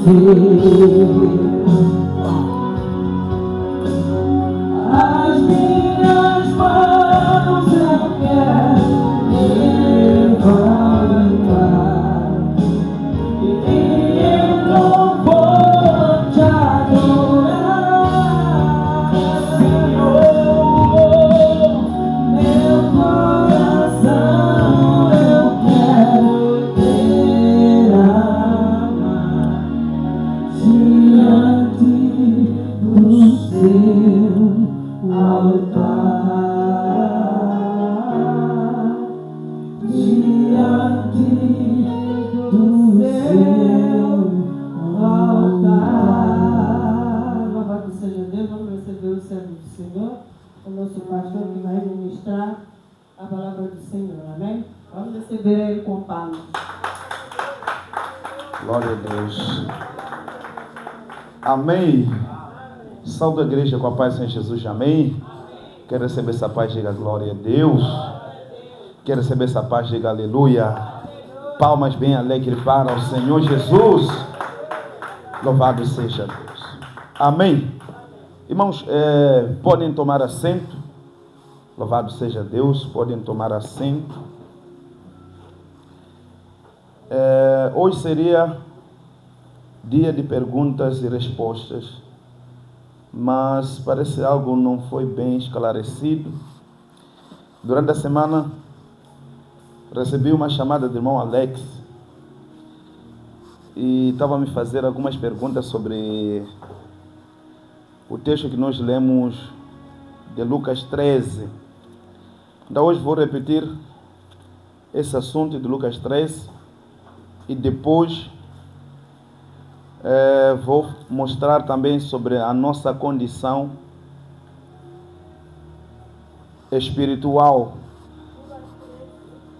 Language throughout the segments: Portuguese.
As minhas mãos eu quero levantar e eu não vou te adorar, Senhor. Meu coração eu quero derramar diante do seu altar, diante do seu altar. Louvado seja Deus. Vamos receber o servo do Senhor, o nosso pastor que vai ministrar a palavra do Senhor, amém? Vamos receber ele com palmas. Glória a Deus. Amém. Salve a igreja com a paz em Jesus, amém. Quer receber essa paz, diga glória a Deus. Quer receber essa paz, diga aleluia. Palmas bem alegres para o Senhor Jesus. Louvado seja Deus. Amém. Irmãos, podem tomar assento. Louvado seja Deus. Podem tomar assento. Hoje seria dia de perguntas e respostas, mas parece algo não foi bem esclarecido. Durante a semana recebi uma chamada do irmão Alex e estava a me fazer algumas perguntas sobre o texto que nós lemos de Lucas 13. Então hoje vou repetir esse assunto de Lucas 13 e depois vou mostrar também sobre a nossa condição espiritual.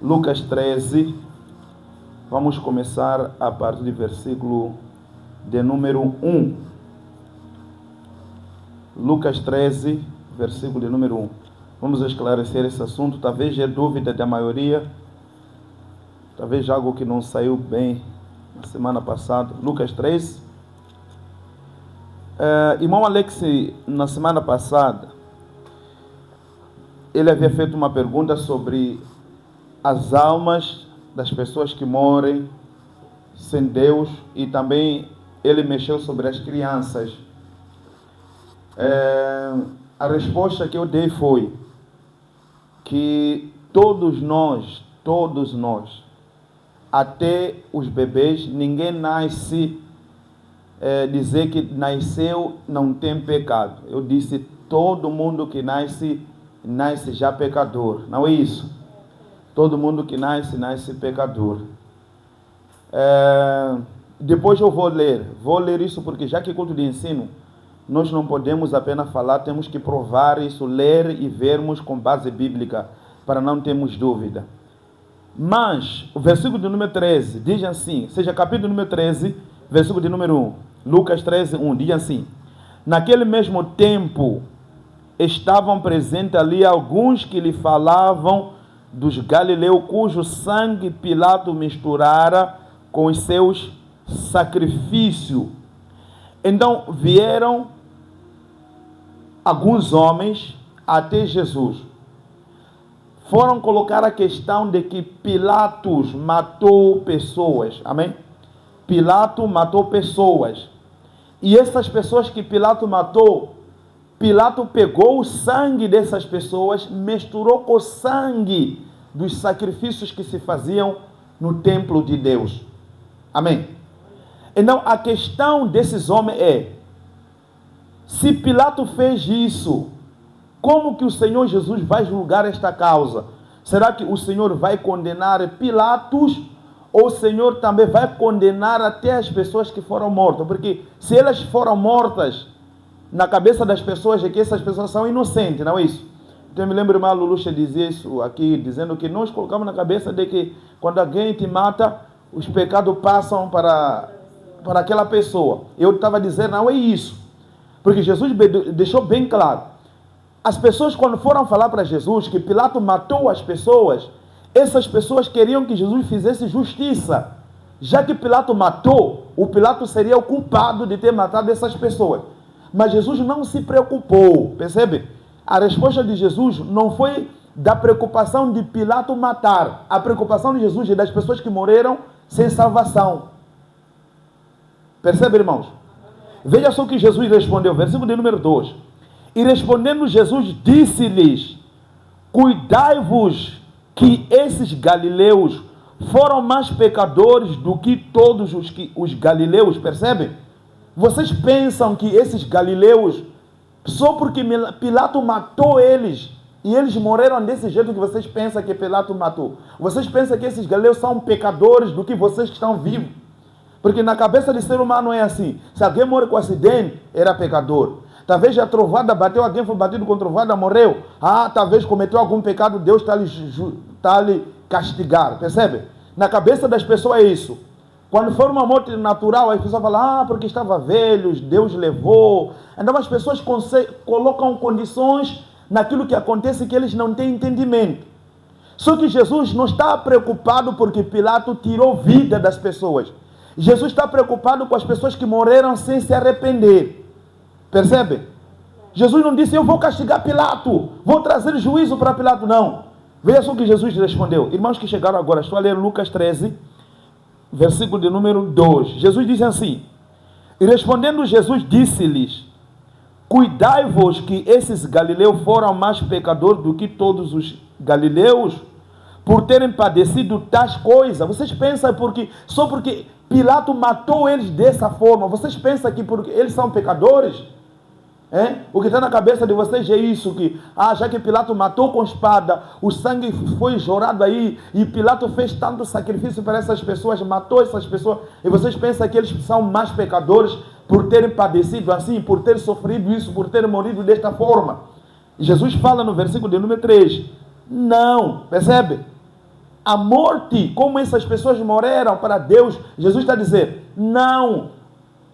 Lucas 13, vamos começar a partir do versículo de número 1. Lucas 13, versículo de número 1. Vamos esclarecer esse assunto. Talvez é dúvida da maioria, talvez algo que não saiu bem na semana passada. Lucas 13. Irmão Alex, na semana passada, ele havia feito uma pergunta sobre as almas das pessoas que morrem sem Deus, e também ele mexeu sobre as crianças. A resposta que eu dei foi que todos nós, até os bebês, ninguém nasce dizer que nasceu não tem pecado. Eu disse, todo mundo que nasce já pecador. Não é isso? Todo mundo que nasce pecador. Depois eu vou ler isso, porque já que é culto de ensino, nós não podemos apenas falar, temos que provar isso, ler e vermos com base bíblica, para não termos dúvida. Mas o versículo de número 13 diz assim, seja capítulo número 13, versículo de número 1, Lucas 13, 1, diz assim: naquele mesmo tempo estavam presentes ali alguns que lhe falavam dos galileus, cujo sangue Pilato misturara com os seus sacrifícios. Então vieram alguns homens até Jesus. Foram colocar a questão de que Pilatos matou pessoas. Amém? Pilato matou pessoas. E essas pessoas que Pilato matou, Pilato pegou o sangue dessas pessoas, misturou com o sangue dos sacrifícios que se faziam no templo de Deus. Amém? Então a questão desses homens é: se Pilato fez isso, como que o Senhor Jesus vai julgar esta causa? Será que o Senhor vai condenar Pilatos, ou o Senhor também vai condenar até as pessoas que foram mortas? Porque se elas foram mortas, na cabeça das pessoas é que essas pessoas são inocentes, não é isso? Então eu me lembro, irmã Luluxa dizia isso aqui, dizendo que nós colocamos na cabeça de que quando alguém te mata, os pecados passam para aquela pessoa. Eu estava dizendo, não é isso. Porque Jesus deixou bem claro. As pessoas, quando foram falar para Jesus que Pilato matou as pessoas, essas pessoas queriam que Jesus fizesse justiça. já que Pilato matou, o Pilato seria o culpado de ter matado essas pessoas. Mas Jesus não se preocupou, percebe? A resposta de Jesus não foi da preocupação de Pilato matar. A preocupação de Jesus é das pessoas que morreram sem salvação. Percebe, irmãos? Veja só o que Jesus respondeu, versículo de número 2. E respondendo Jesus, disse-lhes: cuidai-vos que esses galileus foram mais pecadores do que todos os galileus, percebe? Vocês pensam que esses galileus, só porque Pilato matou eles, e eles morreram desse jeito que vocês pensam que Pilato matou, vocês pensam que esses galileus são pecadores do que vocês que estão vivos? Porque na cabeça de ser humano é assim: se alguém morre com acidente, era pecador. Talvez a trovada bateu, alguém foi batido com trovada, morreu. Talvez cometeu algum pecado, Deus está a lhe castigar. Percebe? Na cabeça das pessoas é isso. Quando for uma morte natural, as pessoas falam: porque estava velho, Deus levou. Então as pessoas colocam condições naquilo que acontece que eles não têm entendimento. Só que Jesus não está preocupado porque Pilato tirou vida das pessoas. Jesus está preocupado com as pessoas que morreram sem se arrepender. Percebe? Jesus não disse: eu vou castigar Pilato, vou trazer juízo para Pilato. Não. Veja só o que Jesus respondeu. Irmãos que chegaram agora, estou a ler Lucas 13, versículo de número 2. Jesus disse assim: e respondendo Jesus, disse-lhes: cuidai-vos que esses galileus foram mais pecadores do que todos os galileus, por terem padecido tais coisas. Vocês pensam só porque Pilato matou eles dessa forma, vocês pensam que porque eles são pecadores? O que está na cabeça de vocês é isso, que já que Pilato matou com espada, o sangue foi jorado aí, e Pilato fez tanto sacrifício para essas pessoas, matou essas pessoas, e vocês pensam que eles são mais pecadores por terem padecido assim, por terem sofrido isso, por terem morrido desta forma? E Jesus fala no versículo de número 3, não, percebe? A morte, como essas pessoas morreram para Deus, Jesus está dizendo, não,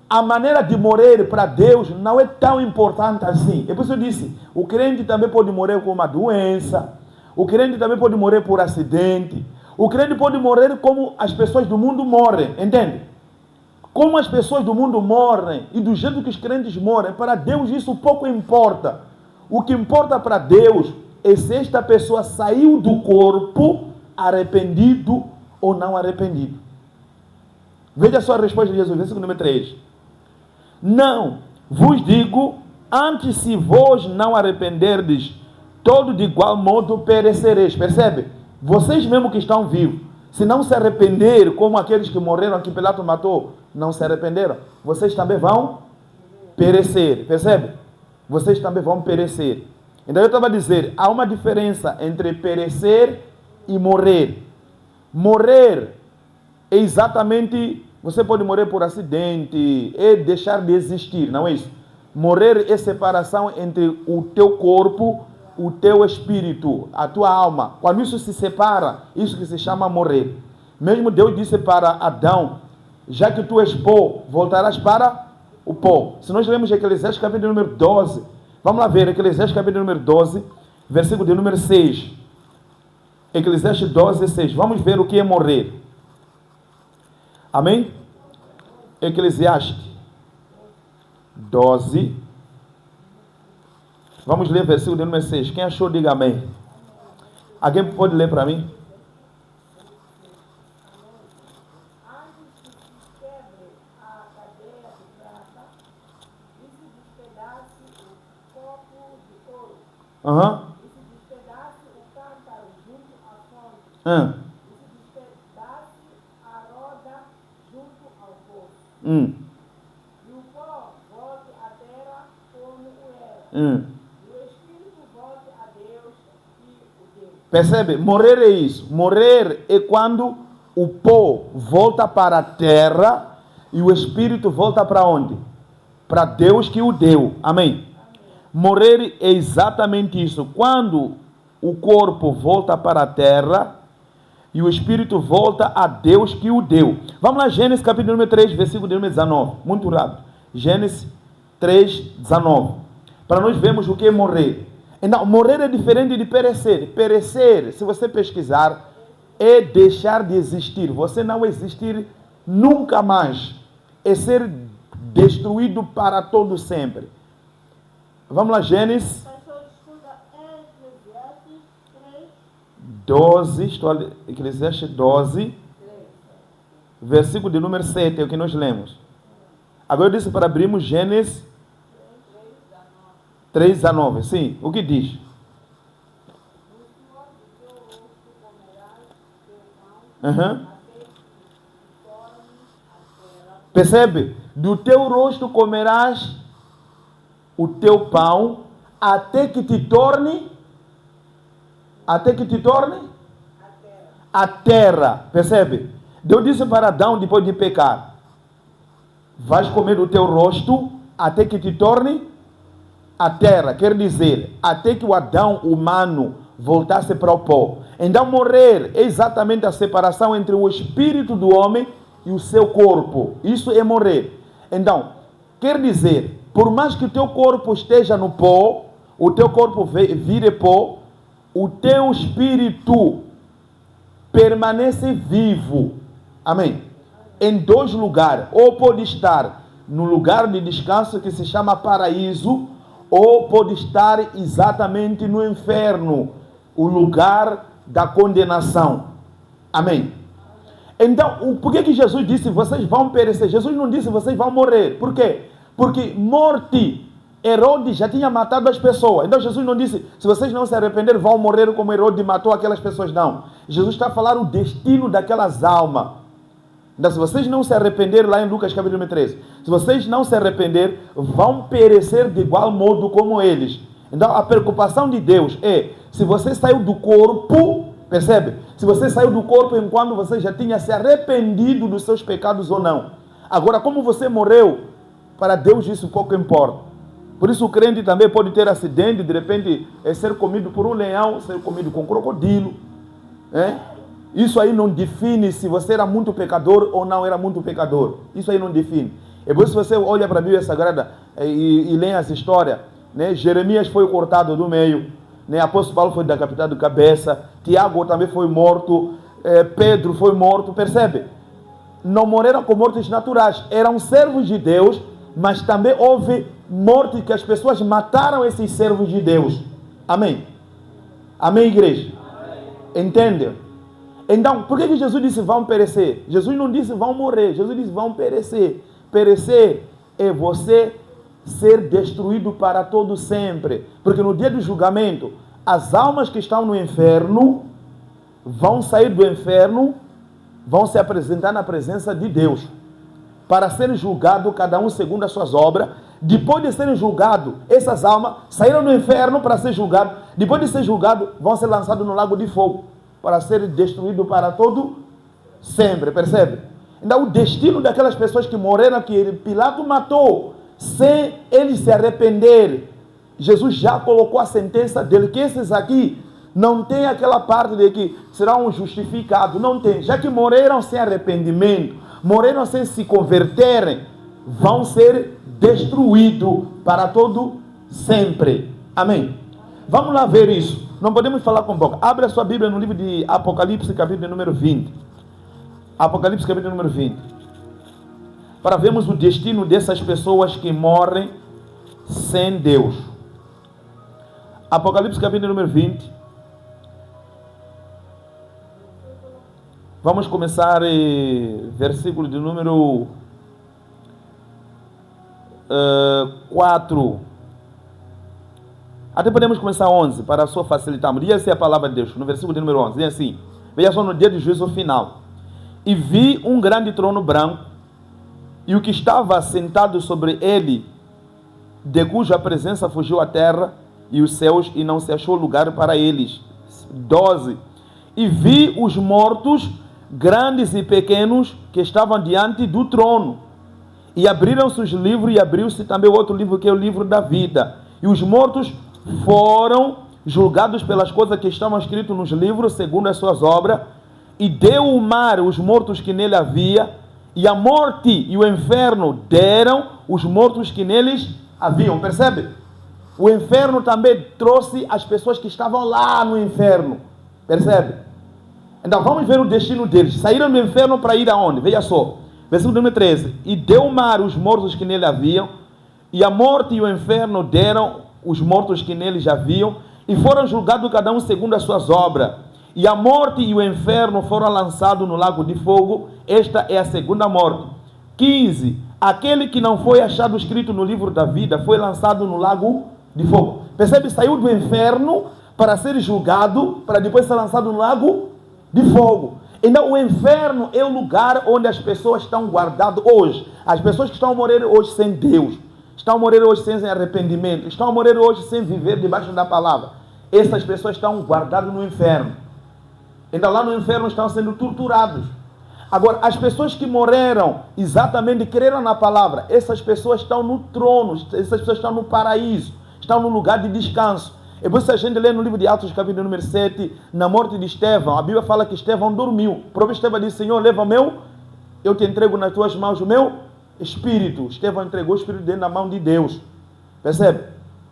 a maneira de morrer para Deus não é tão importante assim. É por isso eu disse, o crente também pode morrer com uma doença, o crente também pode morrer por acidente, o crente pode morrer como as pessoas do mundo morrem, entende? Como as pessoas do mundo morrem e do jeito que os crentes morrem, para Deus isso pouco importa. O que importa para Deus é se esta pessoa saiu do corpo arrependido ou não arrependido. Veja só a resposta de Jesus, versículo número 3. Não, vos digo, antes se vós não arrependerdes, todo de igual modo perecereis. Percebe? Vocês mesmo que estão vivos, se não se arrepender, como aqueles que morreram, que Pilato matou, não se arrependeram, vocês também vão perecer. Percebe? Vocês também vão perecer. Então eu estava a dizer, há uma diferença entre perecer e morrer. Morrer é exatamente, você pode morrer por acidente, é deixar de existir, não é isso? Morrer é separação entre o teu corpo, o teu espírito, a tua alma. Quando isso se separa, isso que se chama morrer. Mesmo Deus disse para Adão, já que tu és pó, voltarás para o pó. Se nós lemos Eclesiastes capítulo número 12, vamos lá ver, Eclesiastes capítulo número 12, versículo de número 6. Eclesiastes 12, 6. Vamos ver o que é morrer. Amém? Eclesiastes 12. Vamos ler o versículo de número 6. Quem achou, diga amém. Alguém pode ler para mim? Aham. E o pó volte à terra como era. E o espírito volte a Deus que o deu. Percebe? Morrer é isso. Morrer é quando o pó volta para a terra e o espírito volta para onde? Para Deus que o deu. Amém? Morrer é exatamente isso. Quando o corpo volta para a terra e o espírito volta a Deus que o deu. Vamos lá, Gênesis capítulo número 3, versículo número 19. Muito rápido. Gênesis 3, 19. Para nós vermos o que é morrer. Então, morrer é diferente de perecer. Perecer, se você pesquisar, é deixar de existir. Você não existir nunca mais. É ser destruído para todo sempre. Vamos lá, Gênesis 12, Eclesiastes 12, versículo de número 7, é o que nós lemos. Agora eu disse para abrirmos Gênesis 3 a 9. Sim, o que diz? Percebe? Do teu rosto comerás o teu pão até que te torne a terra. Percebe? Deus disse para Adão depois de pecar: vais comer o teu rosto até que te torne a terra. Quer dizer, até que o Adão humano voltasse para o pó. Então morrer é exatamente a separação entre o espírito do homem e o seu corpo. Isso é morrer. Então, quer dizer, por mais que o teu corpo esteja no pó, o teu corpo vire pó, o teu espírito permanece vivo. Amém? Em dois lugares. Ou pode estar no lugar de descanso que se chama paraíso, ou pode estar exatamente no inferno, o lugar da condenação. Amém? Então, por que Jesus disse vocês vão perecer? Jesus não disse vocês vão morrer. Por quê? Porque morte, Herodes já tinha matado as pessoas. Então Jesus não disse, se vocês não se arrependerem, vão morrer como Herodes matou aquelas pessoas. Não. Jesus está a falar o destino daquelas almas. Então, se vocês não se arrependerem, lá em Lucas capítulo 13, se vocês não se arrependerem, vão perecer de igual modo como eles. Então, a preocupação de Deus é, se você saiu do corpo, percebe? Se você saiu do corpo enquanto você já tinha se arrependido dos seus pecados ou não. Agora, como você morreu, para Deus isso pouco importa. Por isso o crente também pode ter acidente, de repente ser comido por um leão, ser comido com um crocodilo. Isso aí não define se você era muito pecador ou não era muito pecador. Isso aí não define. É por isso que você olha para a Bíblia Sagrada e lê essa história. Jeremias foi cortado do meio. Apóstolo Paulo foi decapitado de cabeça. Tiago também foi morto. Pedro foi morto. Percebe? Não morreram com mortes naturais. Eram servos de Deus, mas também houve morte que as pessoas mataram esses servos de Deus. Amém? Amém, igreja? Amém. Entende? Então, por que Jesus disse vão perecer? Jesus não disse vão morrer. Jesus disse vão perecer. Perecer é você ser destruído para todo sempre. Porque no dia do julgamento, as almas que estão no inferno vão sair do inferno, vão se apresentar na presença de Deus para serem julgados, cada um segundo as suas obras. Depois de serem julgados, essas almas saíram do inferno para ser julgados. Depois de ser julgados, vão ser lançados no lago de fogo para serem destruídos para todo sempre. Percebe? Então o destino daquelas pessoas que morreram, que Pilato matou sem eles se arrependerem, Jesus já colocou a sentença dele, que esses aqui não tem aquela parte de que serão justificados. Não tem. Já que morreram sem arrependimento, morreram sem se converterem, vão ser destruídos para todo sempre. Amém? Vamos lá ver isso. Não podemos falar com boca. Abre a sua Bíblia no livro de Apocalipse, capítulo número 20. Apocalipse, capítulo número 20. Para vermos o destino dessas pessoas que morrem sem Deus. Apocalipse, capítulo número 20. Vamos começar versículo de número 4. Até podemos começar 11, para a sua facilitar. Diz assim a palavra de Deus, no versículo de número 11. Diz assim, veja só, no dia do juízo final. E vi um grande trono branco, e o que estava sentado sobre ele, de cuja presença fugiu a terra e os céus, e não se achou lugar para eles. 12. E vi os mortos, grandes e pequenos, que estavam diante do trono. E abriram-se os livros, e abriu-se também o outro livro, que é o livro da vida. E os mortos foram julgados pelas coisas que estavam escritas nos livros, segundo as suas obras. E deu o mar os mortos que nele havia, e a morte e o inferno deram os mortos que neles haviam. Percebe? O inferno também trouxe as pessoas que estavam lá no inferno. Percebe? Então vamos ver o destino deles. Saíram do inferno para ir aonde? Veja só. Versículo número 13. E deu o mar os mortos que nele haviam, e a morte e o inferno deram os mortos que nele haviam, e foram julgados cada um segundo as suas obras. E a morte e o inferno foram lançados no lago de fogo. Esta é a segunda morte. 15. Aquele que não foi achado escrito no livro da vida foi lançado no lago de fogo. Percebe? Saiu do inferno para ser julgado, para depois ser lançado no lago de fogo. Então o inferno é o lugar onde as pessoas estão guardadas hoje. As pessoas que estão a morrer hoje sem Deus, estão a morrer hoje sem arrependimento, estão a morrer hoje sem viver debaixo da palavra. Essas pessoas estão guardadas no inferno. Então lá no inferno estão sendo torturados. Agora, as pessoas que morreram exatamente, creram na palavra, essas pessoas estão no trono, essas pessoas estão no paraíso, estão no lugar de descanso. E por isso a gente lê no livro de Atos, capítulo número 7, na morte de Estevão, a Bíblia fala que Estevão dormiu. O próprio Estevão disse: Senhor, leva eu te entrego nas tuas mãos o meu espírito. Estevão entregou o espírito dele na mão de Deus. Percebe?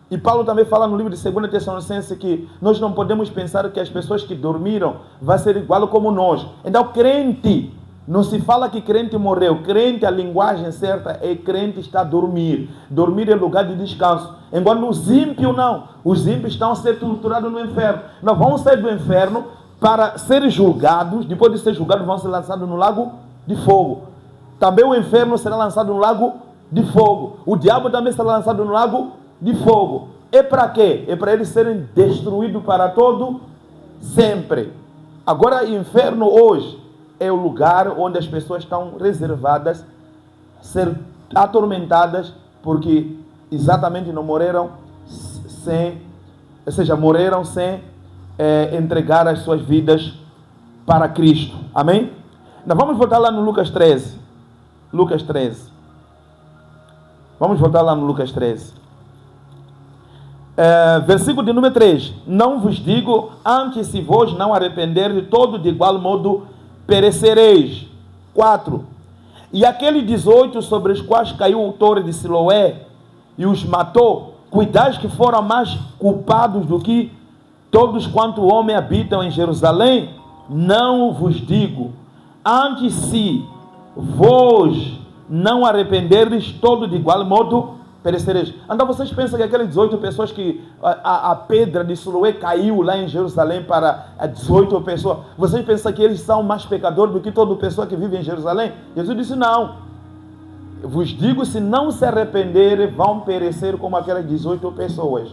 E Paulo também fala no livro de 2 Tessalonicenses que nós não podemos pensar que as pessoas que dormiram vão ser igual como nós. Então, crente, não se fala que crente morreu. Crente, a linguagem certa é crente está a dormir. Dormir é lugar de descanso. Enquanto os ímpios não. Os ímpios estão a ser torturados no inferno. Não vão sair do inferno para serem julgados. Depois de ser julgados, vão ser lançados no lago de fogo. Também o inferno será lançado no lago de fogo. O diabo também será lançado no lago de fogo. É para quê? É para eles serem destruídos para todo sempre. Agora, o inferno hoje é o lugar onde as pessoas estão reservadas, ser atormentadas, porque exatamente não morreram morreram sem entregar as suas vidas para Cristo. Amém? Nós vamos voltar lá no Lucas 13. Lucas 13. Vamos voltar lá no Lucas 13. Versículo de número 3. Não vos digo, antes se vos não arrependerdes, todo de igual modo perecereis. 4. E aqueles 18 sobre os quais caiu o torre de Siloé e os matou, cuidais que foram mais culpados do que todos quanto homem habitam em Jerusalém? Não vos digo, antes se vos não arrependerdes, todo de igual modo perecereis. Então vocês pensam que aquelas 18 pessoas que a pedra de Siloé caiu lá em Jerusalém para 18 pessoas, vocês pensam que eles são mais pecadores do que toda pessoa que vive em Jerusalém? Jesus disse: não. Eu vos digo, se não se arrependerem, vão perecer como aquelas 18 pessoas.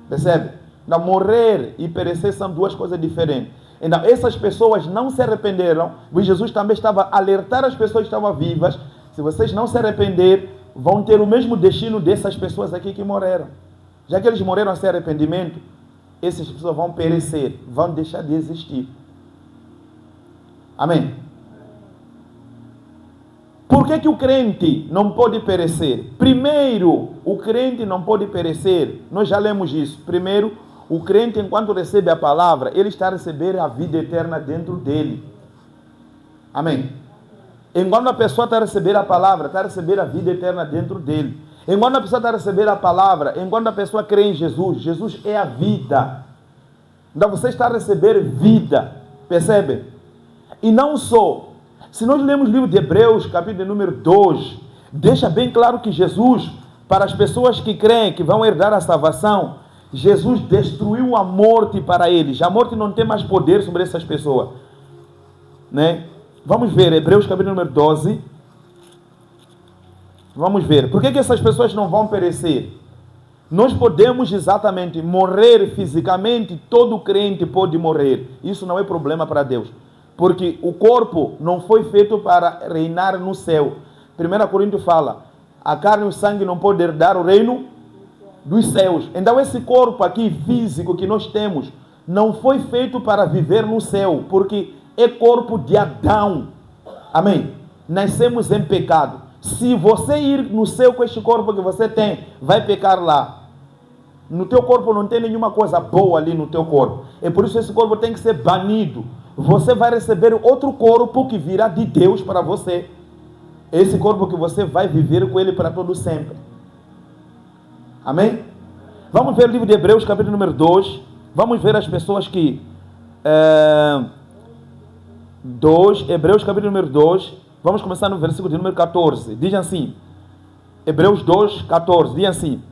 Percebe? Não, morrer e perecer são duas coisas diferentes. Então essas pessoas não se arrependeram. Jesus também estava a alertar as pessoas que estavam vivas: se vocês não se arrependerem, vão ter o mesmo destino dessas pessoas aqui que morreram. Já que eles morreram sem arrependimento, essas pessoas vão perecer, vão deixar de existir. Amém? Por que o crente não pode perecer? Primeiro, o crente não pode perecer. Nós já lemos isso. Primeiro, o crente, enquanto recebe a palavra, ele está a receber a vida eterna dentro dele. Amém? Enquanto a pessoa está a receber a palavra, está a receber a vida eterna dentro dele. Enquanto a pessoa está a receber a palavra, enquanto a pessoa crê em Jesus, Jesus é a vida. Então você está a receber vida. Percebe? E não só. Se nós lemos o livro de Hebreus, capítulo número 2, deixa bem claro que Jesus, para as pessoas que creem que vão herdar a salvação, Jesus destruiu a morte para eles. A morte não tem mais poder sobre essas pessoas. Né? Vamos ver, Hebreus capítulo número 12. Vamos ver. Por que essas pessoas não vão perecer? Nós podemos exatamente morrer fisicamente, todo crente pode morrer. Isso não é problema para Deus. Porque o corpo não foi feito para reinar no céu. 1 Coríntios fala: a carne e o sangue não podem herdar o reino dos céus. Então esse corpo aqui físico que nós temos não foi feito para viver no céu, porque é corpo de Adão. Amém? Nascemos em pecado. Se você ir no céu com este corpo que você tem, vai pecar lá. No teu corpo não tem nenhuma coisa boa ali no teu corpo. É por isso que esse corpo tem que ser banido. Você vai receber outro corpo que virá de Deus para você. Esse corpo que você vai viver com ele para todo sempre. Amém? Vamos ver o livro de Hebreus, capítulo número 2. Vamos ver as pessoas que... Hebreus, capítulo número 2. Vamos começar no versículo de número 14. Diz assim, Hebreus 2, 14. Diz assim,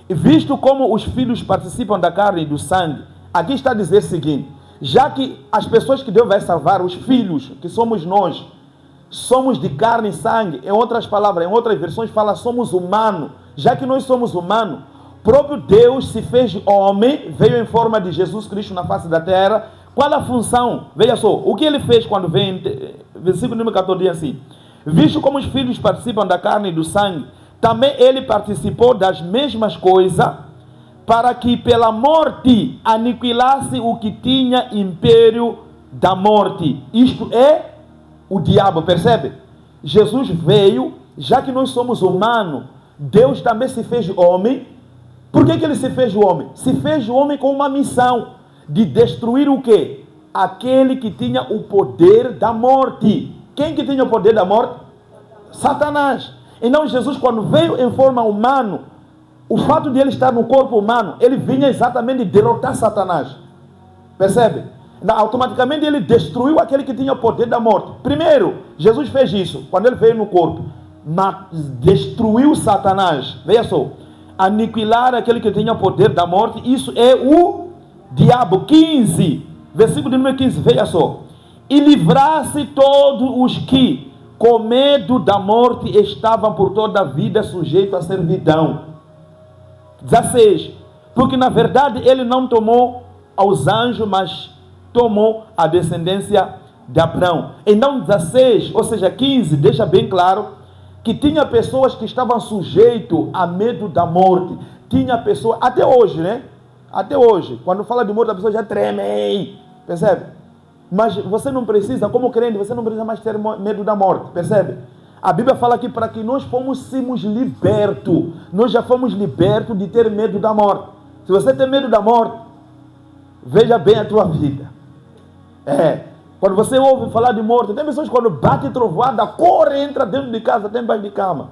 e visto como os filhos participam da carne e do sangue, aqui está a dizer o seguinte, já que as pessoas que Deus vai salvar, os filhos, que somos nós, somos de carne e sangue, em outras palavras, em outras versões fala somos humanos, já que nós somos humanos, próprio Deus se fez homem, veio em forma de Jesus Cristo na face da terra. Qual a função? Veja só, o que ele fez quando vem, versículo número 14 diz assim, visto como os filhos participam da carne e do sangue, também ele participou das mesmas coisas, para que pela morte aniquilasse o que tinha império da morte. Isto é o diabo, percebe? Jesus veio, já que nós somos humanos, Deus também se fez homem. Por que ele se fez homem? Se fez homem com uma missão de destruir o quê? Aquele que tinha o poder da morte. Quem que tinha o poder da morte? Satanás. Então Jesus, quando veio em forma humana, o fato de ele estar no corpo humano, ele vinha exatamente derrotar Satanás. Percebe? Automaticamente ele destruiu aquele que tinha o poder da morte. Primeiro, Jesus fez isso, quando ele veio no corpo. Destruiu Satanás. Veja só. Aniquilar aquele que tinha o poder da morte. Isso é o diabo. 15. Versículo de número 15. Veja só. E livrasse todos os que, com medo da morte, estavam por toda a vida sujeitos à servidão. 16. Porque na verdade ele não tomou aos anjos, mas tomou a descendência de Abraão. Então 16, ou seja 15, deixa bem claro que tinha pessoas que estavam sujeitos a medo da morte. Tinha pessoas, até hoje, né? Até hoje, quando fala de morte, a pessoa já treme, percebe? Mas você não precisa, como crente, você não precisa mais ter medo da morte, percebe? A Bíblia fala aqui para que nós fomos libertos. Nós já fomos libertos de ter medo da morte. Se você tem medo da morte, veja bem a tua vida. Quando você ouve falar de morte, tem pessoas que quando bate trovoada, corre, entra dentro de casa, tem embaixo de cama.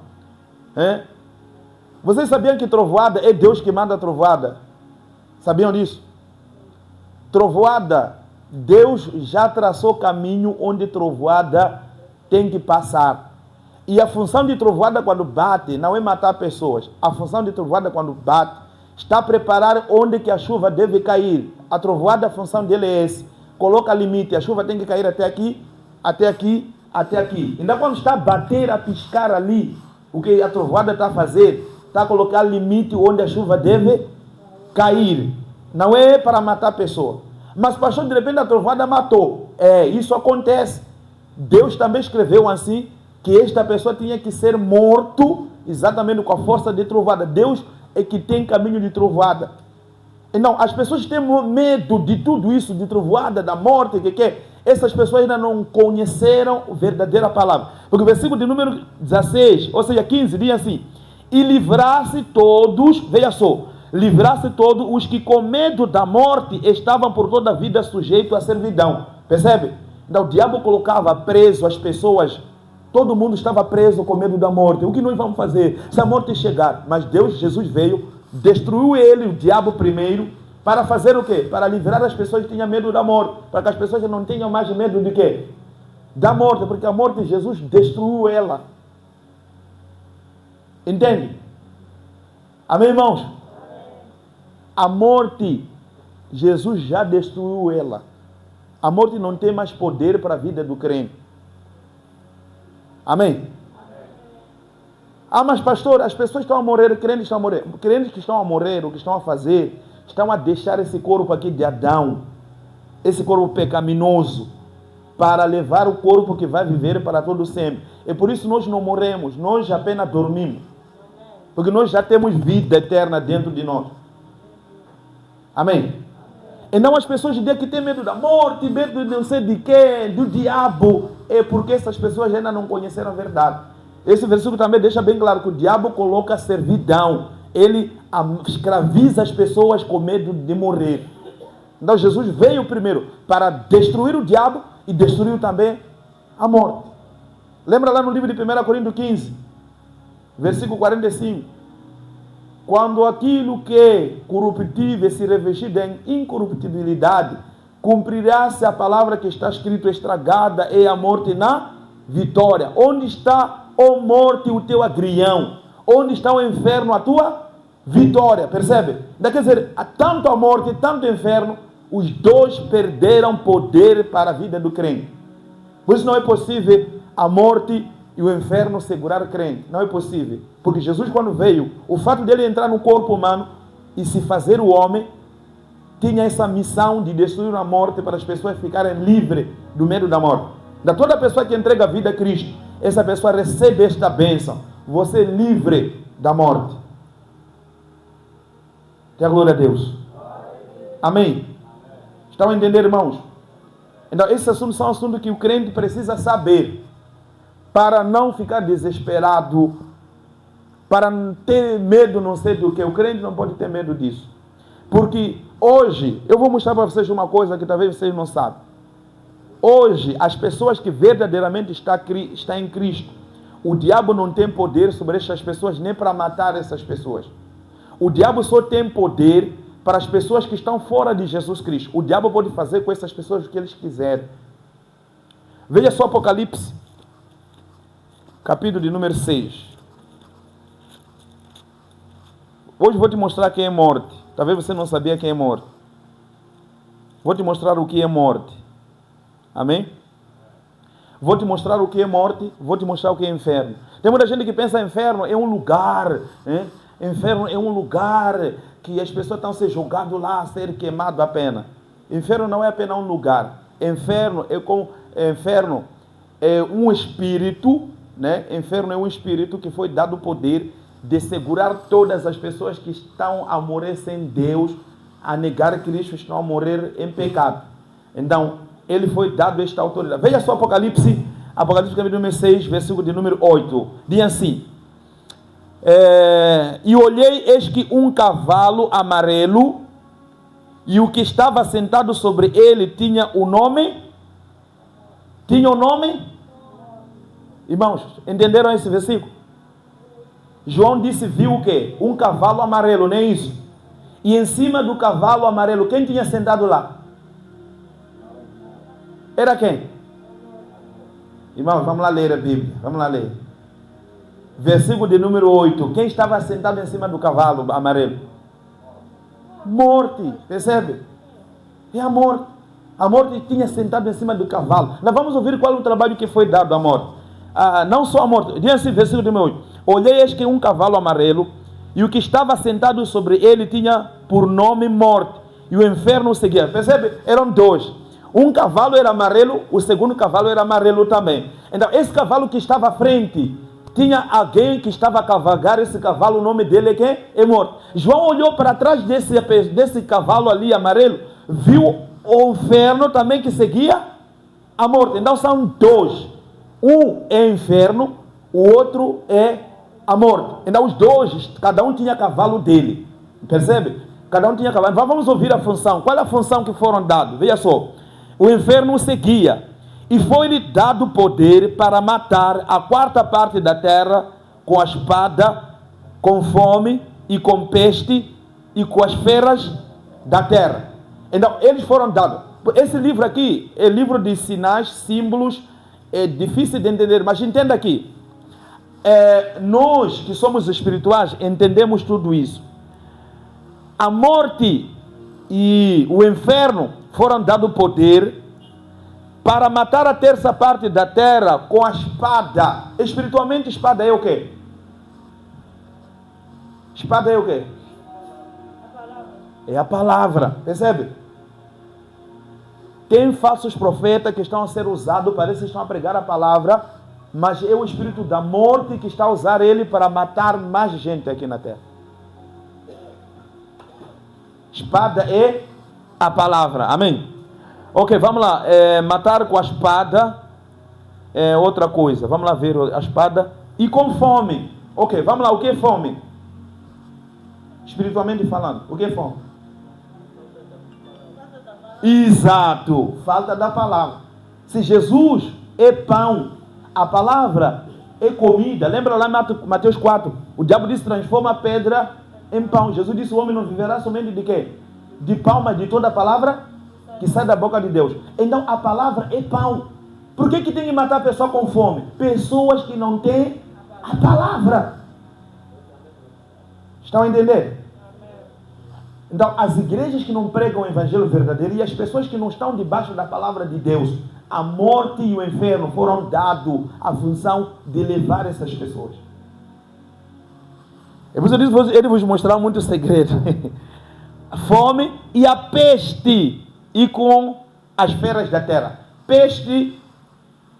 Vocês sabiam que trovoada é Deus que manda a trovoada? Sabiam disso? Trovoada, Deus já traçou caminho onde trovoada tem que passar. E a função de trovoada quando bate não é matar pessoas. A função de trovoada quando bate está a preparar onde que a chuva deve cair. A trovoada, a função dele é essa. Coloca limite, a chuva tem que cair até aqui, até aqui, até aqui. Então quando está a bater, a piscar ali, o que a trovoada está a fazer, está a colocar limite onde a chuva deve cair. Não é para matar a pessoa. Mas pastor, de repente a trovoada matou. Isso acontece. Deus também escreveu assim, que esta pessoa tinha que ser morto exatamente com a força de trovoada. Deus é que tem caminho de trovoada. Então, as pessoas têm medo de tudo isso, de trovoada, da morte, essas pessoas ainda não conheceram a verdadeira palavra. Porque o versículo de número 16, ou seja, 15, diz assim, e livrasse todos, veja só, livrasse todos os que com medo da morte estavam por toda a vida sujeitos à servidão. Percebe? Então, o diabo colocava preso as pessoas. Todo mundo estava preso com medo da morte. O que nós vamos fazer se a morte chegar? Mas Deus, Jesus veio, destruiu ele, o diabo primeiro, para fazer o quê? Para livrar as pessoas que tinham medo da morte. Para que as pessoas não tenham mais medo de quê? Da morte. Porque a morte, Jesus destruiu ela. Entende? Amém, irmãos? A morte, Jesus já destruiu ela. A morte não tem mais poder para a vida do crente. Amém? Mas pastor, as pessoas estão a morrer, crentes estão a morrer. Crentes que estão a morrer, o que estão a fazer, estão a deixar esse corpo aqui de Adão, esse corpo pecaminoso, para levar o corpo que vai viver para todo sempre. E por isso nós não morremos, nós apenas dormimos. Porque nós já temos vida eterna dentro de nós. Amém? E não as pessoas dizem que têm medo da morte, medo de não sei de quê, do diabo. É porque essas pessoas ainda não conheceram a verdade. Esse versículo também deixa bem claro que o diabo coloca servidão. Ele escraviza as pessoas com medo de morrer. Então Jesus veio primeiro para destruir o diabo e destruiu também a morte. Lembra lá no livro de 1 Coríntios 15, versículo 45. Quando aquilo que é corruptível se revestir em incorruptibilidade, cumprirá-se a palavra que está escrito, estragada é a morte na vitória. Onde está, ó morte, o teu agrião? Onde está o inferno, a tua vitória? Percebe? Quer dizer, tanto a morte, tanto o inferno, os dois perderam poder para a vida do crente. Por isso não é possível a morte e o inferno segurar o crente. Não é possível. Porque Jesus, quando veio, o fato dele entrar no corpo humano e se fazer o homem, tinha essa missão de destruir a morte para as pessoas ficarem livres do medo da morte. Da toda pessoa que entrega a vida a Cristo, essa pessoa recebe esta bênção. Você é livre da morte. Dê a glória a Deus. Amém. Estão a entender, irmãos? Então, esses assuntos são assuntos que o crente precisa saber para não ficar desesperado, para não ter medo, não sei do que. O crente não pode ter medo disso. Porque hoje, eu vou mostrar para vocês uma coisa que talvez vocês não sabem. Hoje, as pessoas que verdadeiramente estão em Cristo, o diabo não tem poder sobre essas pessoas, nem para matar essas pessoas. O diabo só tem poder para as pessoas que estão fora de Jesus Cristo. O diabo pode fazer com essas pessoas o que eles quiserem. Veja só Apocalipse, capítulo de número 6. Hoje vou te mostrar quem é morte. Talvez você não sabia quem é morte. Vou te mostrar o que é morte. Amém? Vou te mostrar o que é morte, vou te mostrar o que é inferno. Tem muita gente que pensa que inferno é um lugar, né? Inferno é um lugar que as pessoas estão sendo jogadas lá a ser queimado apenas. Inferno não é apenas um lugar. Inferno é um espírito, né? Inferno é um espírito que foi dado o poder de segurar todas as pessoas que estão a morrer sem Deus, a negar Cristo, estão a morrer em pecado. Então, ele foi dado esta autoridade. Veja só Apocalipse capítulo número 6, versículo de número 8. Diz assim: e olhei, eis que um cavalo amarelo, e o que estava sentado sobre ele tinha o nome. Tinha o nome? Irmãos, entenderam esse versículo? João disse, viu o quê? Um cavalo amarelo, não é isso? E em cima do cavalo amarelo, quem tinha sentado lá? Era quem? Irmãos, vamos lá ler a Bíblia. Vamos lá ler. Versículo de número 8. Quem estava sentado em cima do cavalo amarelo? Morte. Percebe? É a morte. A morte tinha sentado em cima do cavalo. Nós vamos ouvir qual é o trabalho que foi dado à morte. Não só a morte. Diz assim, versículo de número 8. Olhei, eis que um cavalo amarelo, e o que estava sentado sobre ele tinha por nome morte, e o inferno o seguia. Percebe? Eram dois. Um cavalo era amarelo, o segundo cavalo era amarelo também. Então, esse cavalo que estava à frente, tinha alguém que estava a cavalgar esse cavalo, o nome dele é quem? É morte. João olhou para trás desse cavalo ali amarelo, viu o inferno também que seguia a morte. Então, são dois. Um é inferno, o outro é a morte. Então, os dois, cada um tinha cavalo dele. Percebe? Cada um tinha cavalo. Vamos ouvir a função. Qual é a função que foram dados? Veja só. O inferno o seguia, e foi-lhe dado poder para matar a quarta parte da terra com a espada, com fome e com peste e com as feras da terra. Então, eles foram dados. Esse livro aqui é livro de sinais, símbolos, é difícil de entender, mas entenda aqui. Nós que somos espirituais entendemos tudo isso. A morte e o inferno foram dados poder para matar a terça parte da terra com a espada. Espiritualmente, espada é o quê? Espada é o quê? É a palavra. Percebe? Tem falsos profetas que estão a ser usados, parece que estão a pregar a palavra, mas é o espírito da morte que está a usar ele para matar mais gente aqui na terra. Espada é a palavra. Amém? Ok, vamos lá. Matar com a espada é outra coisa. Vamos lá ver a espada. E com fome. Ok, vamos lá. O que é fome? Espiritualmente falando. O que é fome? Exato. Falta da palavra. Se Jesus é pão, a palavra é comida. Lembra lá em Mateus 4? O diabo disse, transforma a pedra em pão. Jesus disse, o homem não viverá somente de quê? De pão, mas de toda a palavra que sai da boca de Deus. Então a palavra é pão. Por que tem que matar a pessoa com fome? Pessoas que não têm a palavra. Estão a entender? Então, as igrejas que não pregam o evangelho verdadeiro e as pessoas que não estão debaixo da palavra de Deus, a morte e o inferno foram dados a função de levar essas pessoas. Ele vos mostrará muito segredo. A fome e a peste, e com as feras da terra. Peste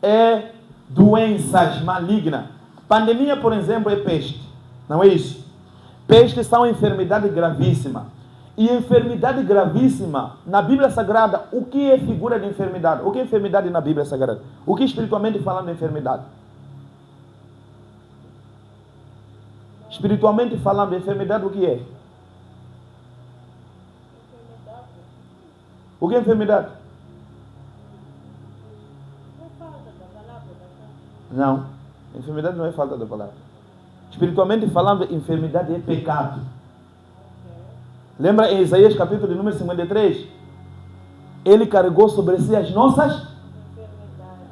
é doenças malignas. Pandemia, por exemplo, é peste. Não é isso? Peste são enfermidades gravíssimas. E enfermidade gravíssima, na Bíblia Sagrada, o que é figura de enfermidade? O que é enfermidade na Bíblia Sagrada? O que espiritualmente falando de enfermidade? Espiritualmente falando de enfermidade, o que é? O que é enfermidade? Não, enfermidade não é falta da palavra. Espiritualmente falando, enfermidade é pecado. Lembra em Isaías capítulo de número 53? Ele carregou sobre si as nossas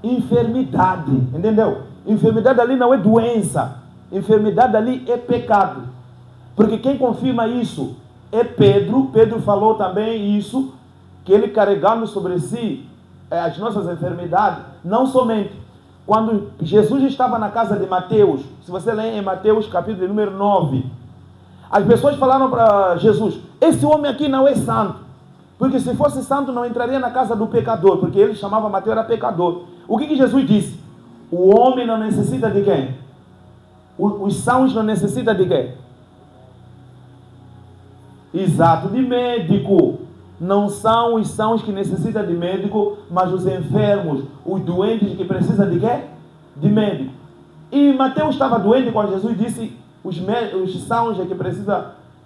enfermidades. Entendeu? Enfermidade ali não é doença. Enfermidade ali é pecado. Porque quem confirma isso é Pedro. Pedro falou também isso, que ele carregando sobre si as nossas enfermidades. Não somente. Quando Jesus estava na casa de Mateus, se você ler em Mateus capítulo de número 9, as pessoas falaram para Jesus: esse homem aqui não é santo, porque se fosse santo não entraria na casa do pecador, porque ele chamava Mateus, era pecador. O que Jesus disse? O homem não necessita de quem? Os sãos não necessitam de quem? Exato, de médico. Não são os sãos que necessitam de médico, mas os enfermos, os doentes que precisam de quê? De médico. E Mateus estava doente quando Jesus disse: os sãos é que precisam,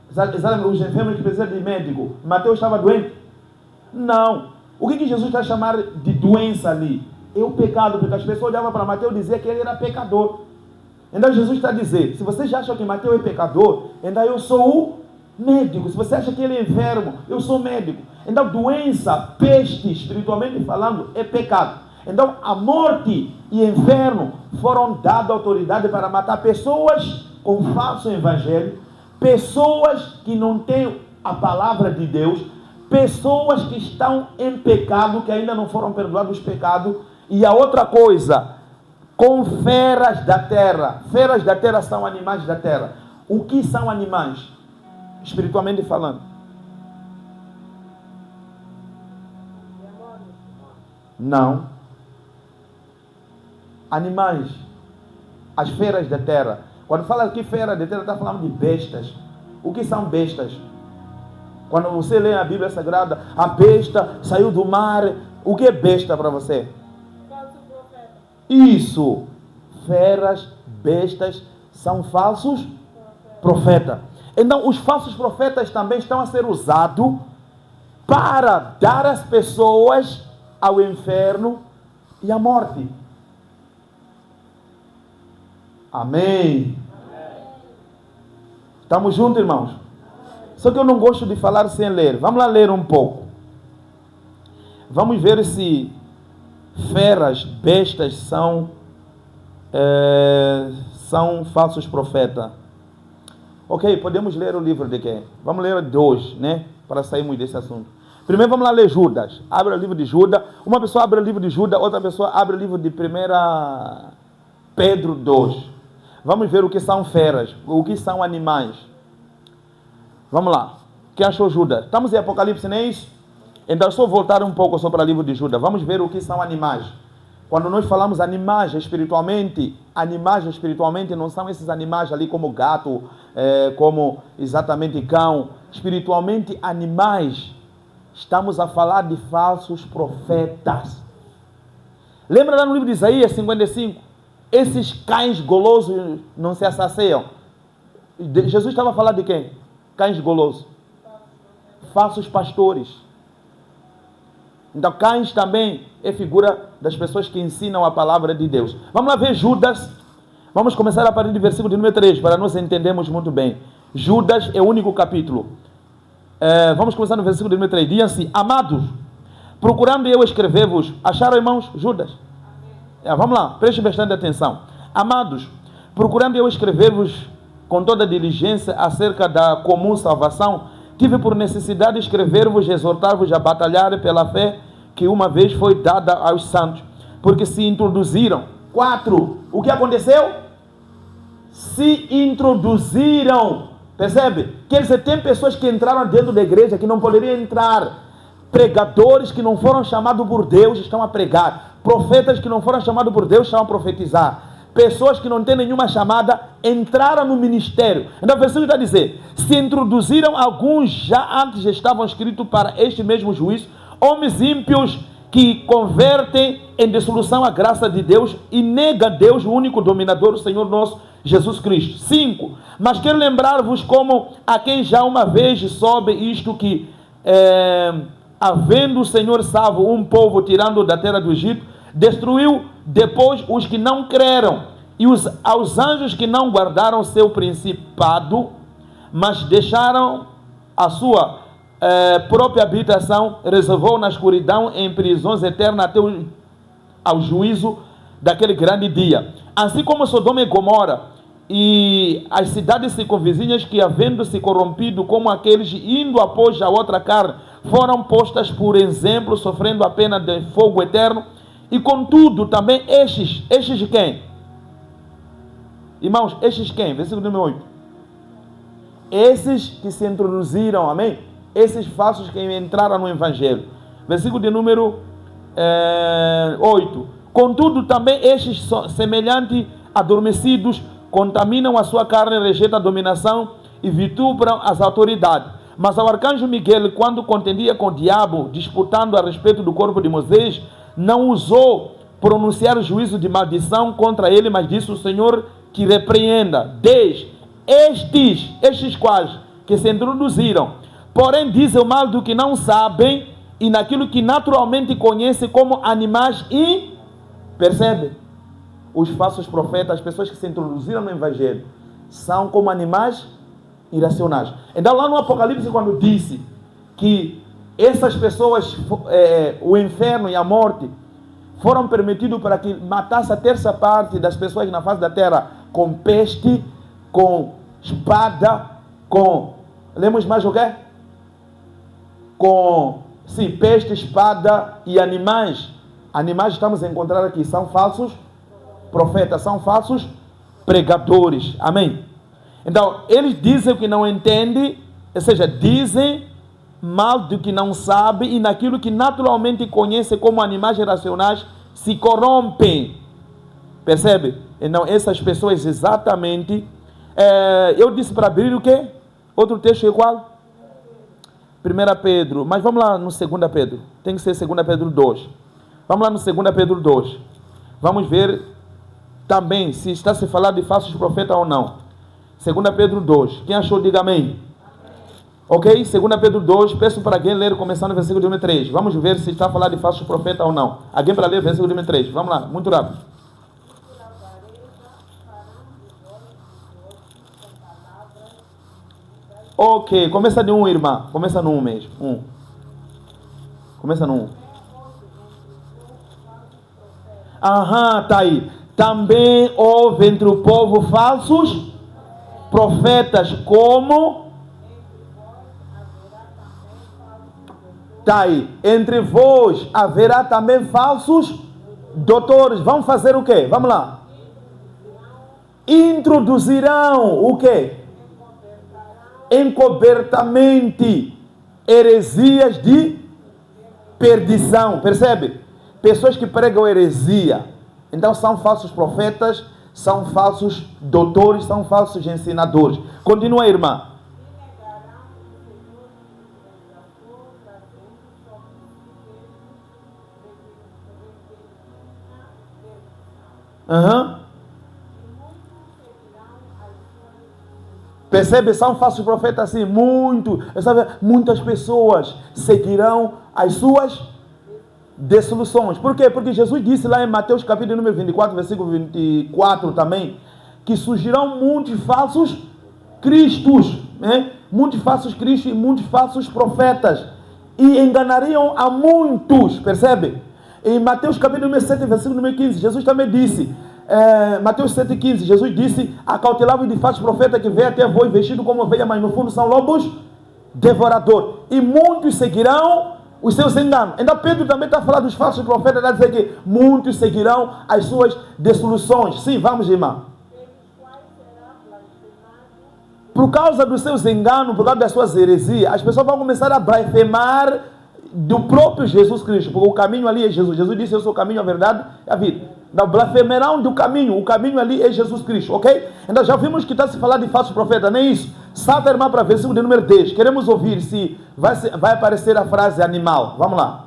os enfermos que precisam de médico. Mateus estava doente? Não. O que Jesus está chamando de doença ali? É o pecado, porque as pessoas olhavam para Mateus e diziam que ele era pecador. Então Jesus está a dizer: se vocês acham que Mateus é pecador, então eu sou o médico. Se você acha que ele é enfermo, eu sou médico. Então doença, peste, espiritualmente falando, é pecado. Então a morte e inferno foram dados autoridade para matar pessoas com falso evangelho, pessoas que não têm a palavra de Deus, pessoas que estão em pecado, que ainda não foram perdoados os pecados. E a outra coisa, com feras da terra. Feras da terra são animais da terra. O que são animais? Espiritualmente falando. Não. Animais. As feras da terra. Quando fala aqui fera da terra, está falando de bestas. O que são bestas? Quando você lê a Bíblia Sagrada, a besta saiu do mar. O que é besta para você? Falso profeta. Isso. Feras, bestas, são falsos profetas. Então, os falsos profetas também estão a ser usados para dar as pessoas ao inferno e à morte. Amém. Estamos juntos, irmãos? Só que eu não gosto de falar sem ler. Vamos lá ler um pouco. Vamos ver se feras, bestas são falsos profetas. Ok, podemos ler o livro de quem? Vamos ler 2, né? Para sairmos desse assunto. Primeiro vamos lá ler Judas. Abre o livro de Judas. Uma pessoa abre o livro de Judas, outra pessoa abre o livro de 1 Pedro 2. Vamos ver o que são feras, o que são animais. Vamos lá. O que achou Judas? Estamos em Apocalipse, não é isso? Então, só voltar um pouco só para o livro de Judas. Vamos ver o que são animais. Quando nós falamos animais espiritualmente não são esses animais ali como gato, como exatamente cão. Espiritualmente, animais. Estamos a falar de falsos profetas. Lembra lá no livro de Isaías 55? Esses cães golosos não se assasseiam. Jesus estava a falar de quem? Cães golosos. Falsos pastores. Então, cães também é figura das pessoas que ensinam a palavra de Deus. Vamos lá ver Judas. Vamos começar a partir do versículo de número 3, para nós entendermos muito bem. Judas é o único capítulo. Vamos começar no versículo de número 3. Diz assim: amados, procurando eu escrever-vos. Acharam, irmãos? Judas? Vamos lá, preste bastante atenção. Amados, procurando eu escrever-vos com toda diligência acerca da comum salvação, tive por necessidade escrever-vos e exortar-vos a batalhar pela fé que uma vez foi dada aos santos, porque se introduziram. 4. O que aconteceu? Se introduziram. Percebe? Quer dizer, tem pessoas que entraram dentro da igreja que não poderiam entrar. Pregadores que não foram chamados por Deus estão a pregar. Profetas que não foram chamados por Deus estão a profetizar. Pessoas que não têm nenhuma chamada entraram no ministério. Então o versículo está a dizer: se introduziram alguns já antes estavam escritos para este mesmo juízo, homens ímpios que convertem em dissolução a graça de Deus e negam Deus, o único dominador, o Senhor nosso Jesus Cristo. 5. Mas quero lembrar-vos como a quem já uma vez soube isto, que havendo o Senhor salvo um povo tirando da terra do Egito, destruiu depois os que não creram e aos anjos que não guardaram seu principado, mas deixaram a sua própria habitação, reservou na escuridão em prisões eternas até ao juízo daquele grande dia. Assim como Sodoma e Gomorra e as cidades circunvizinhas, que havendo se corrompido como aqueles indo após a outra carne, foram postas por exemplo, sofrendo a pena de fogo eterno. E contudo também estes de quem? Irmãos, estes quem? Versículo número 8. Esses que se introduziram, amém? Esses falsos que entraram no Evangelho. Versículo de número 8. Contudo também estes semelhantes adormecidos contaminam a sua carne, rejeitam a dominação e vitupram as autoridades. Mas ao arcanjo Miguel, quando contendia com o diabo, disputando a respeito do corpo de Moisés, não ousou pronunciar juízo de maldição contra ele, mas disse o Senhor que repreenda. 10. Estes quais que se introduziram, porém dizem o mal do que não sabem e naquilo que naturalmente conhecem como animais e... Percebe? Os falsos profetas, as pessoas que se introduziram no Evangelho, são como animais irracionais. Então lá no Apocalipse, quando disse que essas pessoas, o inferno e a morte, foram permitidos para que matasse a terça parte das pessoas na face da terra com peste, com espada, com... Lemos mais o quê? Com, sim, peste, espada e animais. Animais estamos a encontrar aqui, são falsos profetas, são falsos pregadores. Amém? Então, eles dizem o que não entendem, ou seja, dizem mal do que não sabem e naquilo que naturalmente conhecem como animais irracionais se corrompem. Percebe? Então, essas pessoas exatamente... eu disse para abrir o quê? Outro texto é qual? 1 Pedro. Mas vamos lá no 2 Pedro. Tem que ser 2 Pedro 2. Vamos lá no 2 Pedro 2. Vamos ver também se está se falando de falsos profetas ou não. 2 Pedro 2. Quem achou, diga amém. Ok? 2 Pedro 2. Peço para alguém ler começando no versículo número 3. Vamos ver se está falando de falsos profetas ou não. Alguém para ler o versículo número 3. Vamos lá, muito rápido. Ok, começa de 1, irmã. Começa no 1 mesmo. 1. Começa no 1. Aham, tá aí. Também houve entre o povo falsos profetas, como... Tá aí. Entre vós haverá também falsos doutores. Vamos fazer o quê? Vamos lá. Introduzirão o quê? Encobertamente heresias de perdição. Percebe? Pessoas que pregam heresia. Então são falsos profetas, são falsos doutores, são falsos ensinadores. Continua, irmã. Percebe? São falsos profetas assim, muitas pessoas seguirão as suas dissoluções. Por quê? Porque Jesus disse lá em Mateus capítulo número 24, versículo 24 também, que surgirão muitos falsos cristos, né? Muitos falsos cristos e muitos falsos profetas, e enganariam a muitos, percebe? Em Mateus capítulo número 7, versículo número 15, Jesus também disse, Mateus 7,15, Jesus disse, acautelai-vos de falsos profetas que vêm até vós vestidos como ovelha, mas no fundo são lobos devoradores. E muitos seguirão os seus enganos. Então Pedro também está falando dos falsos profetas, está dizendo que muitos seguirão as suas dissoluções. Sim, vamos, irmã. Por causa dos seus enganos, por causa das suas heresias, as pessoas vão começar a blasfemar do próprio Jesus Cristo, porque o caminho ali é Jesus. Jesus disse, eu sou o caminho, a verdade e a vida. Então, blasfemarão do caminho, o caminho ali é Jesus Cristo, ok? Então, já vimos que está se falando de falsos profetas, não é isso? Salta, irmã, para versículo de número 10. Queremos ouvir se vai aparecer a frase animal. Vamos lá.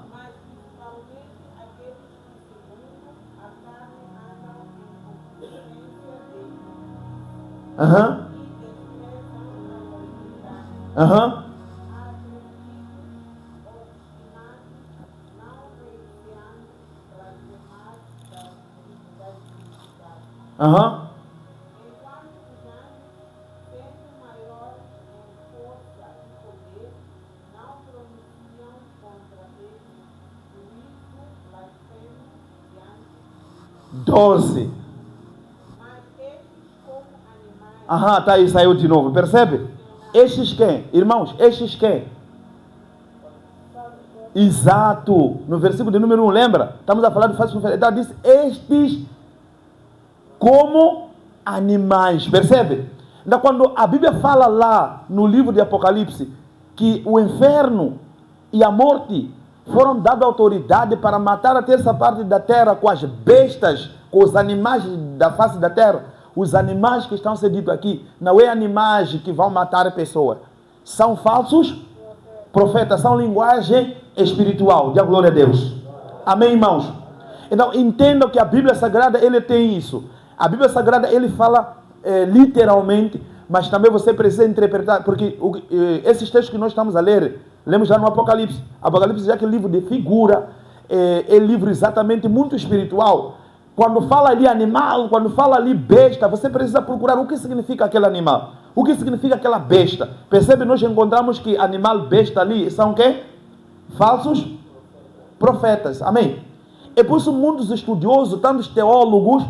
Doze. Tá aí, saiu de novo, percebe? Estes quem? Irmãos, estes quem? Exato, no versículo de número 1, lembra? Estamos a falar de falsos profetas. Então diz, estes como animais, percebe? Então quando a Bíblia fala lá no livro de Apocalipse que o inferno e a morte foram dados autoridade para matar a terça parte da terra com as bestas, com os animais da face da terra. Os animais que estão sendo ditos aqui não é animais que vão matar pessoas, são falsos profetas, são linguagem espiritual. Dê a glória a Deus. Amém, irmãos? Então entendam que a Bíblia Sagrada ele tem isso. A Bíblia Sagrada ele fala literalmente, mas também você precisa interpretar, porque esses textos que nós estamos a ler, lemos já no Apocalipse. Apocalipse já que é livro de figura, é livro exatamente muito espiritual. Quando fala ali animal, quando fala ali besta, você precisa procurar o que significa aquele animal, o que significa aquela besta. Percebe? Nós encontramos que animal, besta ali são o quê? Falsos profetas. Amém? É por isso muitos estudiosos, tantos teólogos,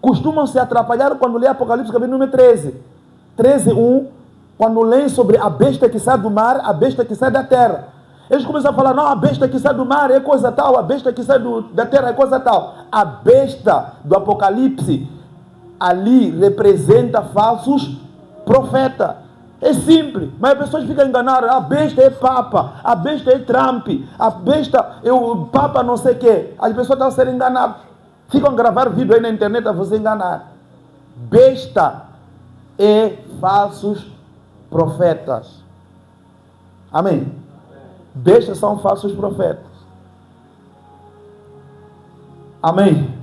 costumam se atrapalhar quando lê Apocalipse capítulo número 13. 13:1, quando leem sobre a besta que sai do mar, a besta que sai da terra. Eles começam a falar, não, a besta que sai do mar é coisa tal, a besta que sai da terra é coisa tal. A besta do Apocalipse ali representa falsos profetas. É simples, mas as pessoas ficam enganadas. A besta é Papa, a besta é Trump, a besta é o Papa não sei o quê. As pessoas estão sendo enganadas. Ficam a gravar vídeo aí na internet a você enganar. Besta é falsos profetas. Amém? Bestas são falsos profetas. Amém?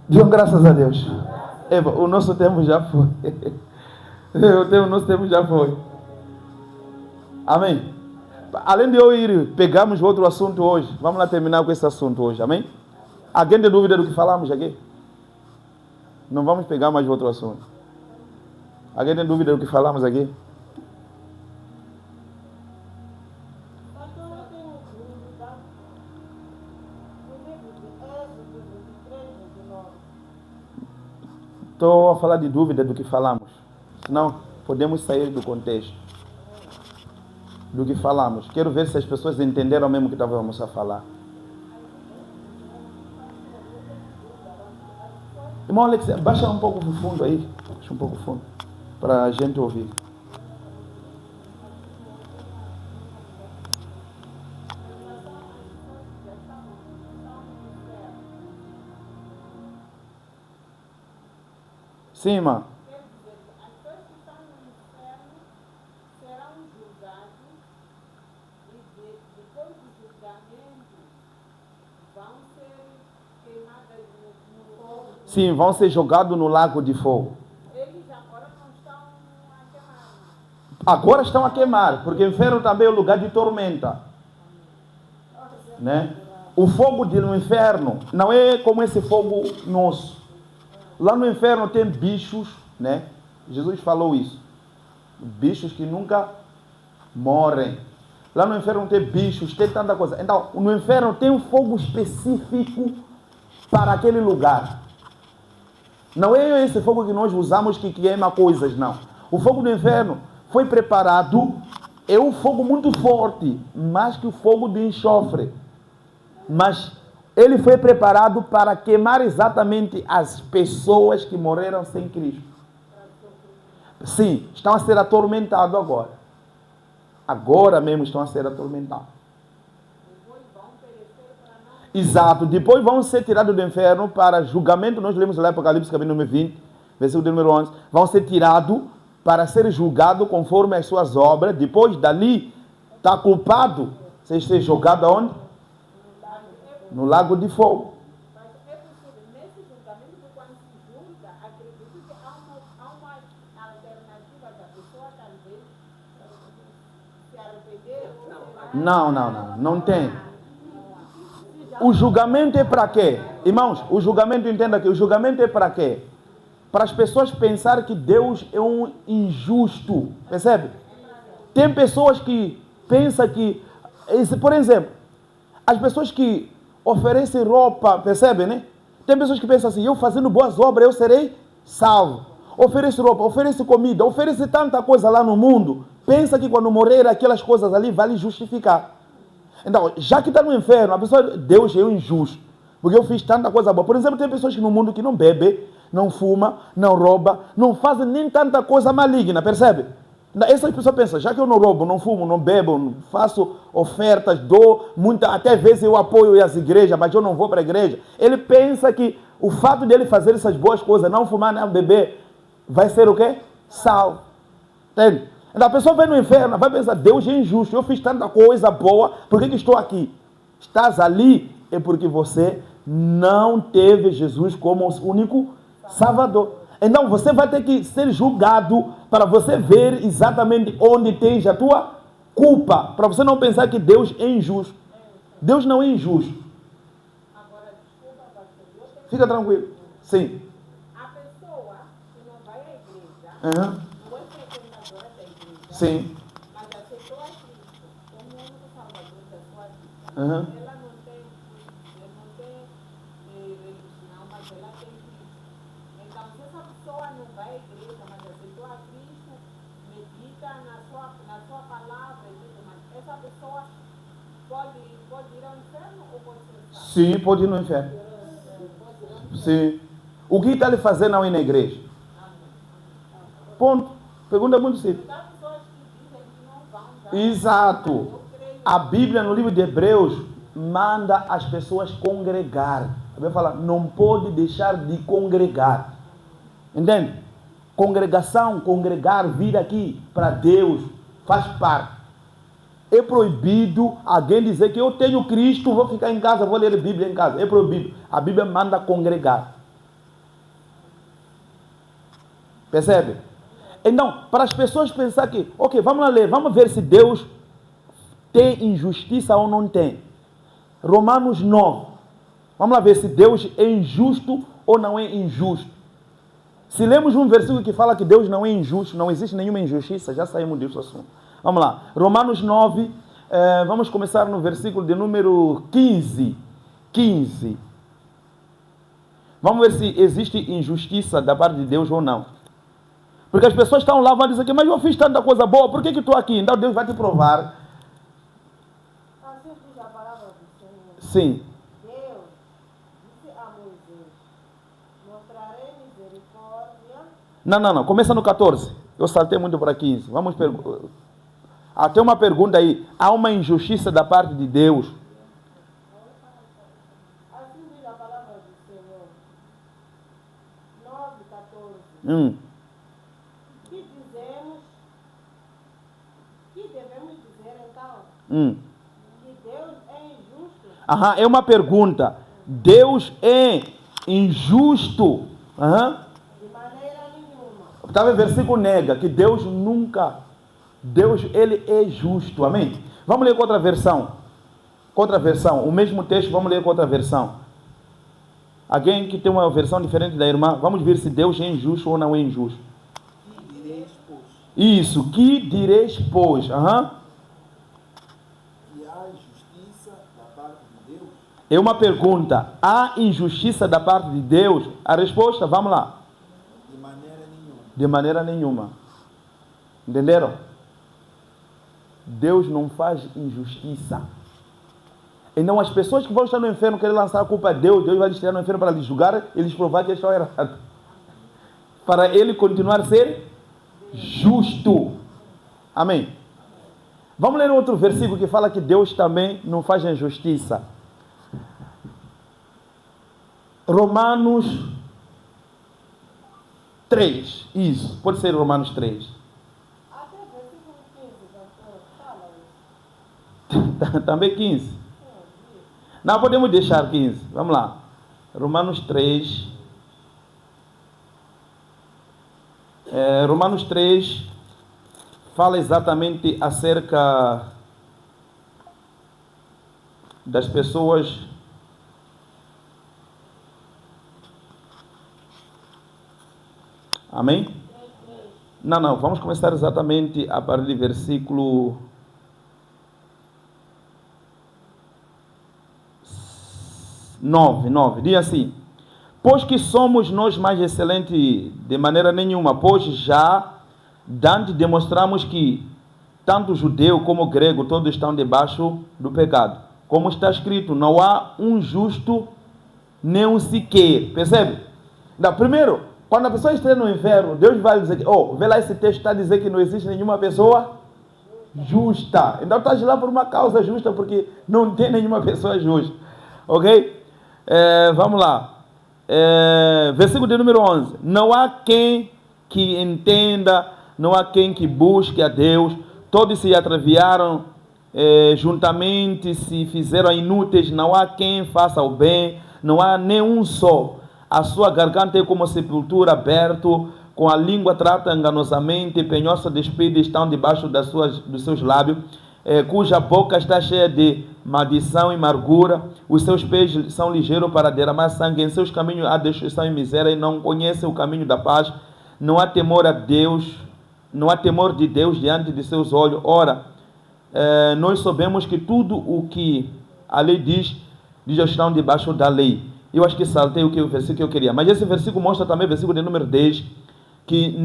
Digam graças a Deus. Eva, o nosso tempo já foi. O nosso tempo já foi. Amém? Além de eu ir, pegamos outro assunto hoje. Vamos lá terminar com esse assunto hoje. Amém? Alguém tem dúvida do que falamos aqui? Não vamos pegar mais outro assunto. Alguém tem dúvida do que falamos aqui? Estou a falar de dúvida do que falamos. Senão, podemos sair do contexto do que falamos. Quero ver se as pessoas entenderam mesmo o que estávamos a falar. Irmão Alex, baixa um pouco o fundo aí. Baixa um pouco o fundo. Para a gente ouvir. Sim, irmã. Quer dizer, as pessoas que estão no inferno serão julgadas e depois do julgamento vão ser queimadas no fogo. Sim, vão ser jogados no lago de fogo. Eles agora não estão a queimar. Agora estão a queimar, porque o inferno também é o lugar de tormenta. Né? O fogo no inferno não é como esse fogo nosso. Lá no inferno tem bichos, né? Jesus falou isso. Bichos que nunca morrem. Lá no inferno tem bichos, tem tanta coisa. Então, no inferno tem um fogo específico para aquele lugar. Não é esse fogo que nós usamos que queima coisas, não. O fogo do inferno foi preparado, é um fogo muito forte, mais que o fogo de enxofre. Mas ele foi preparado para queimar exatamente as pessoas que morreram sem Cristo. Sim, estão a ser atormentados agora. Agora mesmo estão a ser atormentados. Exato, depois vão ser tirados do inferno para julgamento. Nós lemos lá Apocalipse capítulo número 20, versículo número 11. Vão ser tirados para ser julgados conforme as suas obras. Depois dali, está culpado, você ser jogado aonde? No lago de fogo. Mas é possível, nesse julgamento, quando se julga, acredito que há uma alternativa da pessoa, talvez, se arrepender. Não tem. O julgamento é para quê? Irmãos, o julgamento, entenda aqui, o julgamento é para quê? Para as pessoas pensarem que Deus é um injusto, percebe? Tem pessoas que pensam que, por exemplo, as pessoas que oferecem roupa, percebe, né? Tem pessoas que pensam assim, eu fazendo boas obras, eu serei salvo. Oferece roupa, oferece comida, oferece tanta coisa lá no mundo, pensa que quando morrer aquelas coisas ali vai lhe justificar. Então, já que está no inferno, a pessoa, Deus é um injusto, porque eu fiz tanta coisa boa. Por exemplo, tem pessoas que no mundo que não bebem, não fuma, não rouba, não fazem nem tanta coisa maligna, percebe? Essas pessoas pensam, já que eu não roubo, não fumo, não bebo, não faço ofertas, dou, até vezes eu apoio as igrejas, mas eu não vou para a igreja. Ele pensa que o fato dele fazer essas boas coisas, não fumar, não beber, vai ser o quê? Salvo. Entende? Então a pessoa vai no inferno, vai pensar, Deus é injusto, eu fiz tanta coisa boa, por que estou aqui? Estás ali, é porque você não teve Jesus como o único Salvador. Então você vai ter que ser julgado para você ver exatamente onde tens a tua culpa, para você não pensar que Deus é injusto. Deus não é injusto. Agora, desculpa, pastor. Fica tranquilo. Sim. A pessoa que não vai à igreja, Uhum. não é frequentadora da igreja, Sim. mas aceitou a Cristo como o único salvador da sua vida. Uhum. Ela não tem religião, mas ela tem Cristo. Então, se essa pessoa não vai à igreja, mas aceitou a Cristo, medita na sua palavra, mas essa pessoa pode ir ao inferno ou pode ser salva? Sim, pode ir no inferno. Sim. O que está lhe fazendo não ir na igreja? Ponto. Pergunta muito simples. Há pessoas que dizem que não vão. Exato. A Bíblia, no livro de Hebreus, manda as pessoas congregar. A Bíblia fala, não pode deixar de congregar. Entende? Congregação, congregar, vir aqui para Deus, faz parte. É proibido alguém dizer que eu tenho Cristo, vou ficar em casa, vou ler a Bíblia em casa. É proibido. A Bíblia manda congregar. Percebe? Então, para as pessoas pensar que, ok, vamos lá ler, vamos ver se Deus tem injustiça ou não tem. Romanos 9. Vamos lá ver se Deus é injusto ou não é injusto. Se lemos um versículo que fala que Deus não é injusto, não existe nenhuma injustiça, já saímos desse assunto. Vamos lá. Romanos 9, vamos começar no versículo de número 15. 15. Vamos ver se existe injustiça da parte de Deus ou não. Porque as pessoas estão lá, vão dizer que, mas eu fiz tanta coisa boa, por que estou aqui? Então Deus vai te provar. Assim diz a palavra do Senhor. Sim. Deus disse a Moisés, mostrarei misericórdia. Não. Começa no 14. Eu saltei muito para 15. Vamos tem uma pergunta aí. Há uma injustiça da parte de Deus? Assim diz a palavra do Senhor. 9:14. Que devemos dizer então? Que Deus é injusto? É uma pergunta. Deus é injusto? De maneira nenhuma. Talvez o versículo nega que Deus nunca. Deus, ele é justo. Amém? Vamos ler com outra versão. O mesmo texto, vamos ler com outra versão. Alguém que tem uma versão diferente da irmã, vamos ver se Deus é injusto ou não é injusto. Que direis, pois? Isso, que direis, pois? É uma pergunta. Há injustiça da parte de Deus? A resposta, vamos lá. De maneira nenhuma. De maneira nenhuma. Entenderam? Deus não faz injustiça. Então as pessoas que vão estar no inferno querem lançar a culpa a Deus, Deus vai lhes tirar no inferno para lhes julgar e lhes provar que eles estão errados. Para ele continuar a ser justo. Amém. Vamos ler outro versículo que fala que Deus também não faz injustiça. Romanos 3. Isso, pode ser Romanos 3. Até versículo 15, pastor, fala isso. Também 15. Não, podemos deixar 15. Vamos lá. Romanos 3. Romanos 3 fala exatamente acerca das pessoas. Amém? Não, vamos começar exatamente a partir do versículo 9. Diz assim: pois que somos nós mais excelentes de maneira nenhuma, pois já dantes demonstramos que tanto judeu como grego todos estão debaixo do pecado. Como está escrito, não há um justo nem um sequer. Percebe? Não, primeiro, quando a pessoa estiver no inferno, Deus vai dizer, vê lá, esse texto está a dizer que não existe nenhuma pessoa justa. Então estás lá por uma causa justa, porque não tem nenhuma pessoa justa. Ok? Vamos lá. Versículo de número 11. Não há quem que entenda, não há quem que busque a Deus. Todos se atraviaram, juntamente se fizeram inúteis. Não há quem faça o bem, não há nenhum só. A sua garganta é como sepultura aberto, com a língua trata enganosamente, penhosa de espírito estão debaixo dos seus lábios, cuja boca está cheia de maldição e amargura, os seus pés são ligeiros para derramar sangue, em seus caminhos há destruição e miséria, e não conhecem o caminho da paz, não há temor a Deus, não há temor de Deus diante de seus olhos. Ora, nós sabemos que tudo o que a lei diz estão debaixo da lei. Eu acho que saltei o versículo que eu queria, mas esse versículo mostra também, versículo de número 10, que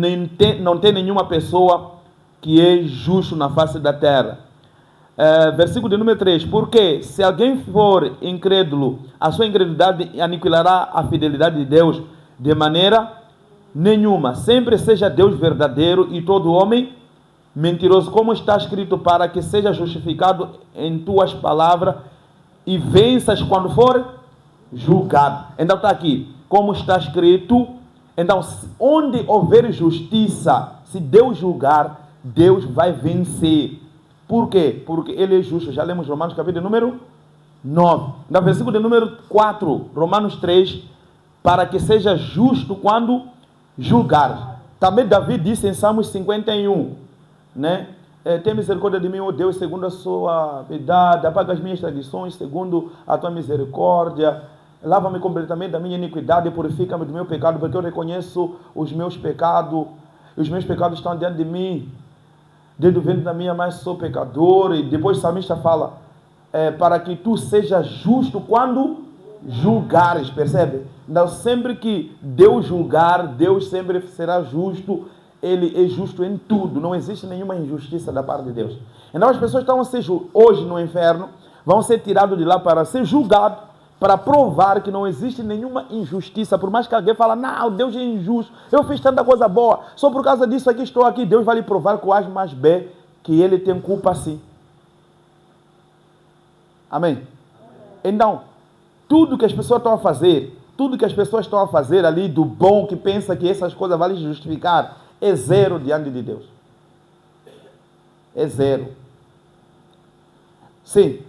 não tem nenhuma pessoa que é justo na face da terra. Versículo de número 3, porque se alguém for incrédulo, a sua incredulidade aniquilará a fidelidade de Deus de maneira nenhuma. Sempre seja Deus verdadeiro e todo homem mentiroso, como está escrito, para que seja justificado em tuas palavras e venças quando for julgado. Então está aqui, como está escrito. Então, onde houver justiça, se Deus julgar, Deus vai vencer. Por quê? Porque Ele é justo. Já lemos Romanos capítulo número 9. No versículo de número 4, Romanos 3, para que seja justo quando julgar. Também Davi disse em Salmos 51, né? Tem misericórdia de mim, ó Deus, segundo a sua piedade, apaga as minhas tradições, segundo a tua misericórdia. Lava-me completamente da minha iniquidade e purifica-me do meu pecado, porque eu reconheço os meus pecados, e os meus pecados estão diante de mim. Desde o ventre da minha mãe sou pecador. E depois o salmista fala, para que tu sejas justo quando julgares, percebe? Então sempre que Deus julgar, Deus sempre será justo. Ele é justo em tudo, não existe nenhuma injustiça da parte de Deus. Então as pessoas estão a ser hoje no inferno, vão ser tirados de lá para ser julgados, para provar que não existe nenhuma injustiça. Por mais que alguém fale, não, Deus é injusto, eu fiz tanta coisa boa, só por causa disso aqui estou aqui. Deus vai lhe provar com A mais B que ele tem culpa sim. Amém? Então, tudo que as pessoas estão a fazer, tudo que as pessoas estão a fazer ali do bom, que pensa que essas coisas vão lhe justificar, é zero diante de Deus. É zero. Sim.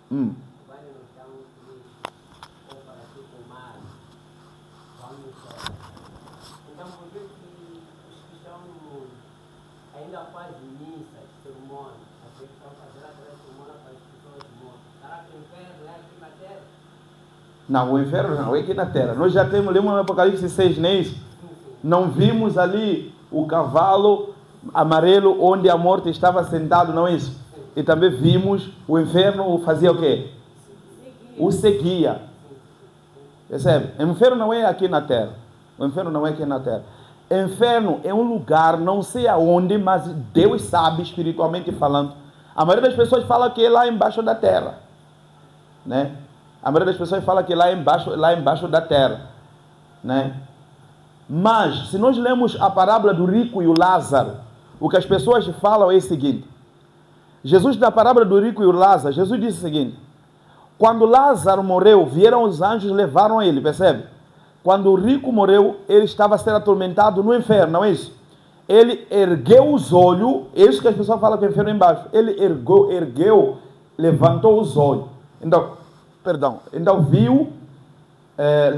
Vai no chão ou para ti com mar, vão no céu. Então, por que os que estão no mundo ainda fazem missas, sermões, as que estão fazendo aquela sermona para as pessoas mortas? Será que o inferno é aqui na terra? Não, o inferno não, é aqui na terra. Nós já temos, lemos no Apocalipse 6, nem isso? Não vimos ali o cavalo amarelo onde a morte estava sentada, não é isso? E também vimos o inferno fazia o quê? O seguia. Percebe? O inferno não é aqui na terra. O inferno não é aqui na terra. O inferno é um lugar, não sei aonde, mas Deus sabe, espiritualmente falando. A maioria das pessoas fala que é lá embaixo da terra. Né? A maioria das pessoas fala que é lá embaixo da terra. Né? Mas, se nós lemos a parábola do rico e o Lázaro, o que as pessoas falam é o seguinte. Jesus, na parábola do rico e o Lázaro, Jesus disse o seguinte. Quando Lázaro morreu, vieram os anjos e levaram ele, percebe? Quando o rico morreu, ele estava sendo atormentado no inferno, não é isso? Ele ergueu os olhos, é isso que as pessoas falam que o inferno é embaixo. Ele ergueu, levantou os olhos. Então viu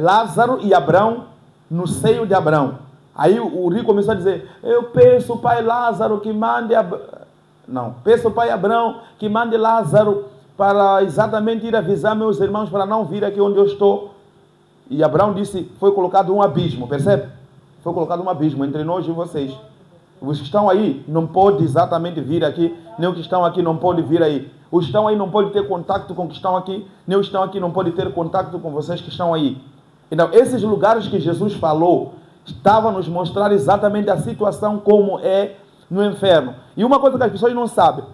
Lázaro e Abraão no seio de Abraão. Aí o rico começou a dizer, eu peço o pai Lázaro que mande... peço o pai Abraão que mande Lázaro para exatamente ir avisar meus irmãos para não vir aqui onde eu estou. E Abraão disse, foi colocado um abismo, percebe? Foi colocado um abismo entre nós e vocês. Os que estão aí não podem exatamente vir aqui, nem os que estão aqui não podem vir aí. Os que estão aí não podem ter contato com os que estão aqui, nem os que estão aqui não podem ter contato com vocês que estão aí. Então, esses lugares que Jesus falou, estavam a nos mostrar exatamente a situação como é no inferno. E uma coisa que as pessoas não sabem,